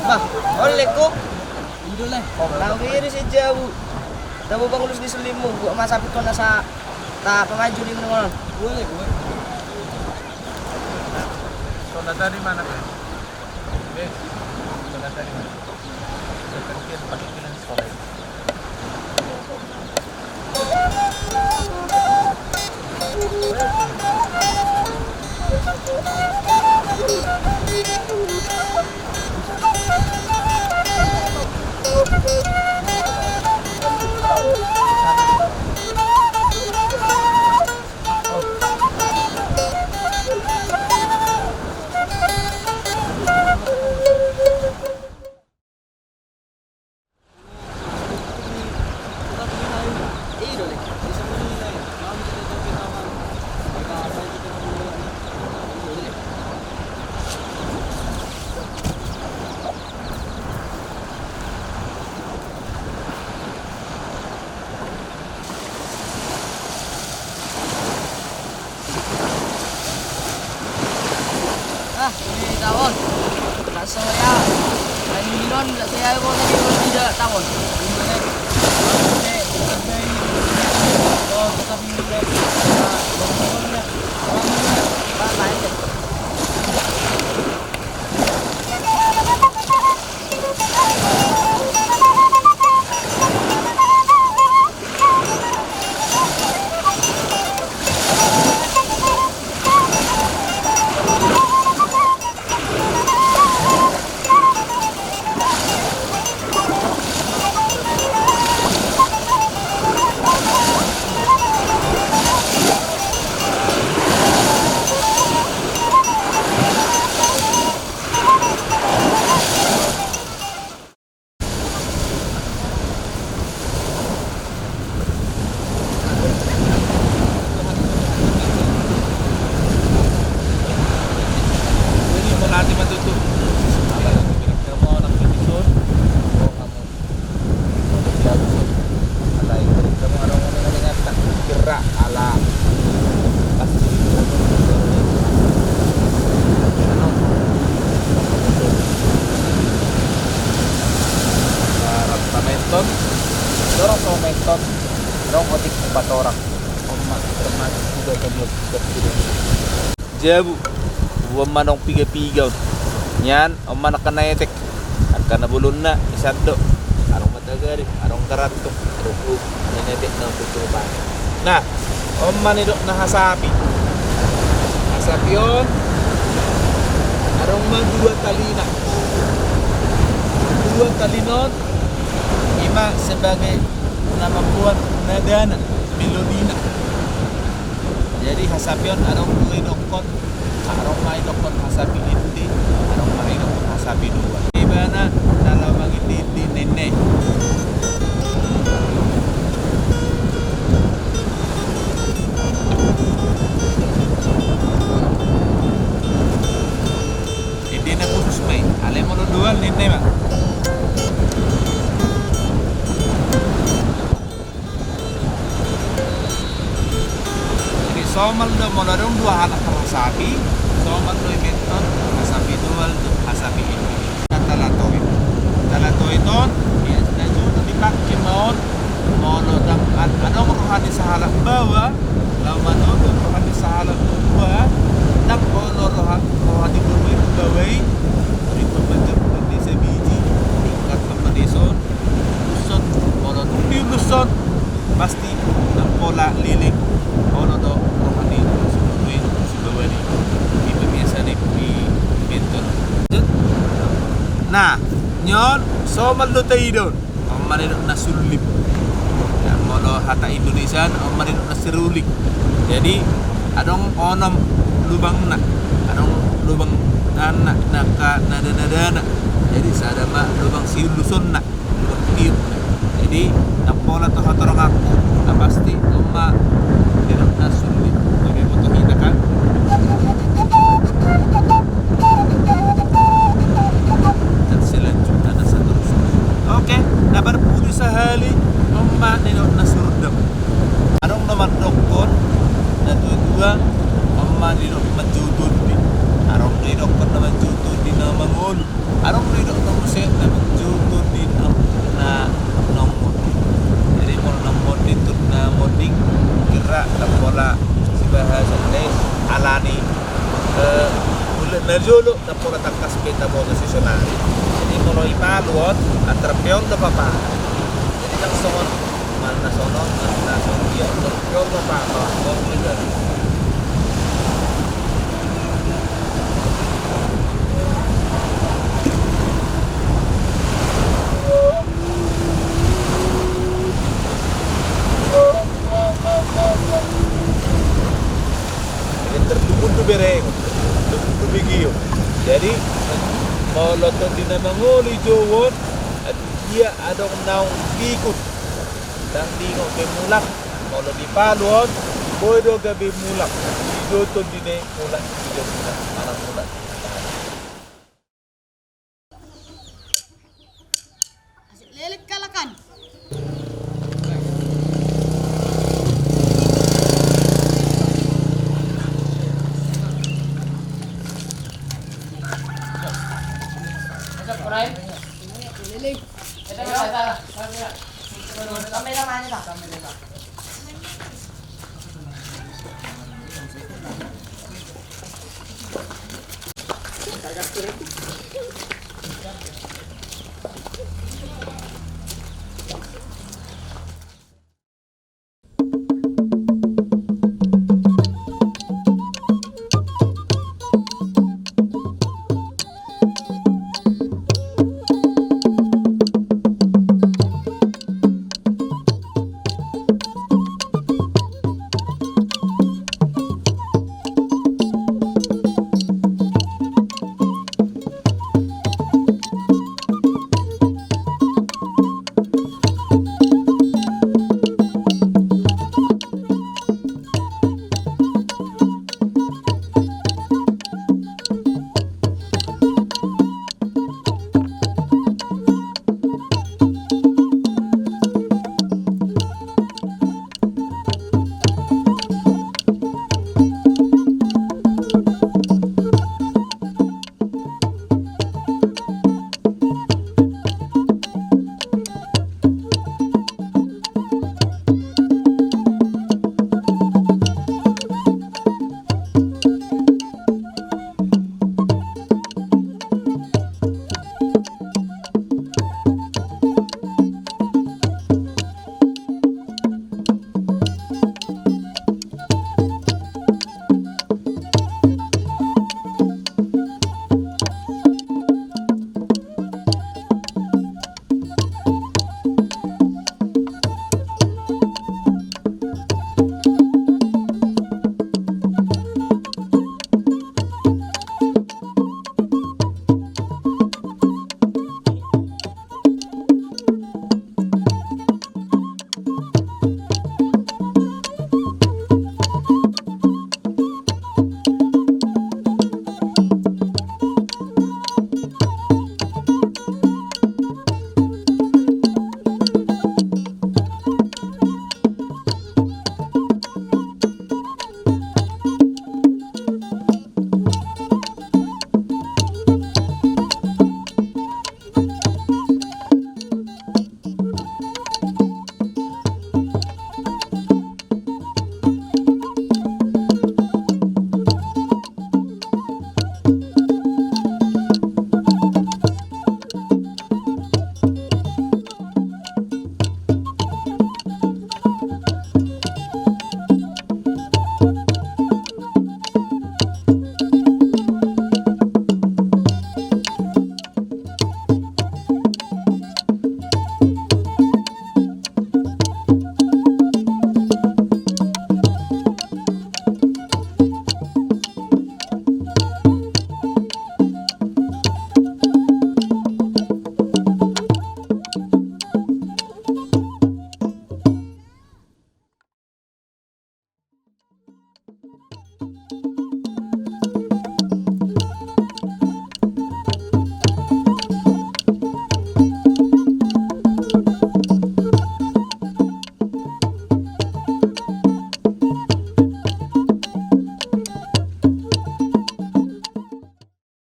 Bah, oleh kok. Induleh. Orang kiri si jauh. Tahu bang lulus di selimu, gua masa pikon nasa tak pengaju di mana? Boleh. Sonata di mana kan? Sonata di mana? Seperti pakai kilan sekolah. Ini tahun. Tak saya. Ini non tak saya pun tadi tidak tahun. Jabu, buat manong piga-piga. Nyan, mana kena etek, karena bulun na isado. Arong matagari, arong karato, arong nenetek na tutupan. Nah, man idok na hasapi. Hasapi on, arong dua talina. Dua talinon, ima sebagai nama buat nadana, melodina. Jadi hasapion arong dua dokon, arong mai dokon hasapi inti, arong mai dokon hasapi dua. Di mana dalam inti nenek. Inti na putus mai, alem mo dua nenek bang. Somal do molarong dua anak hasapi, somal do menton hasapi dual hasapi ini. Talatoy. Talatoy ton, ya naju dipakai mono dam anong rohani sa halak bawa, lawan ono rohani sa halak dua, dak ono rohani bawai, itu bentuk desa biji, tingkat pemedison, luson, mono tumpi luson, pasti pola lilik, ono do itu biasa di benton. Nah, nyon somal do taidon, omane do nasulip. Ya mono hata Indonesian omane do nasirulik. Jadi adong onom lubang nak, adong lubang anak naka nada. Jadi sadama lubang siluson nak, lubang tiup. Jadi napola to hatorong aku, pasti oma do nasulip. Jadi foto kita kan. Dan selanjutnya ada satu. Oke, dapat putus sehari nomor nilai nasurdam. Arong nomor dokon dan dua nomor nilai menjudun di. Arong Najulo na pura tangkas kita mo na sesyonari. Jadi kalau ipaluot, at trapeon na papa. Jadi lang son, man na sonon, man na son, yun, trapeon na papa. Tertubuh bereng, tertubuh begio. Jadi mau lotot di nama ngoli jowon, dia ada naung ikut dan di ngoke mulak. Mau lo di paluon, bodo gabe mulak. Joton di ne mulak, anak mulak. Lelet kalakan. Liling. Sampai namanya tak? Sampai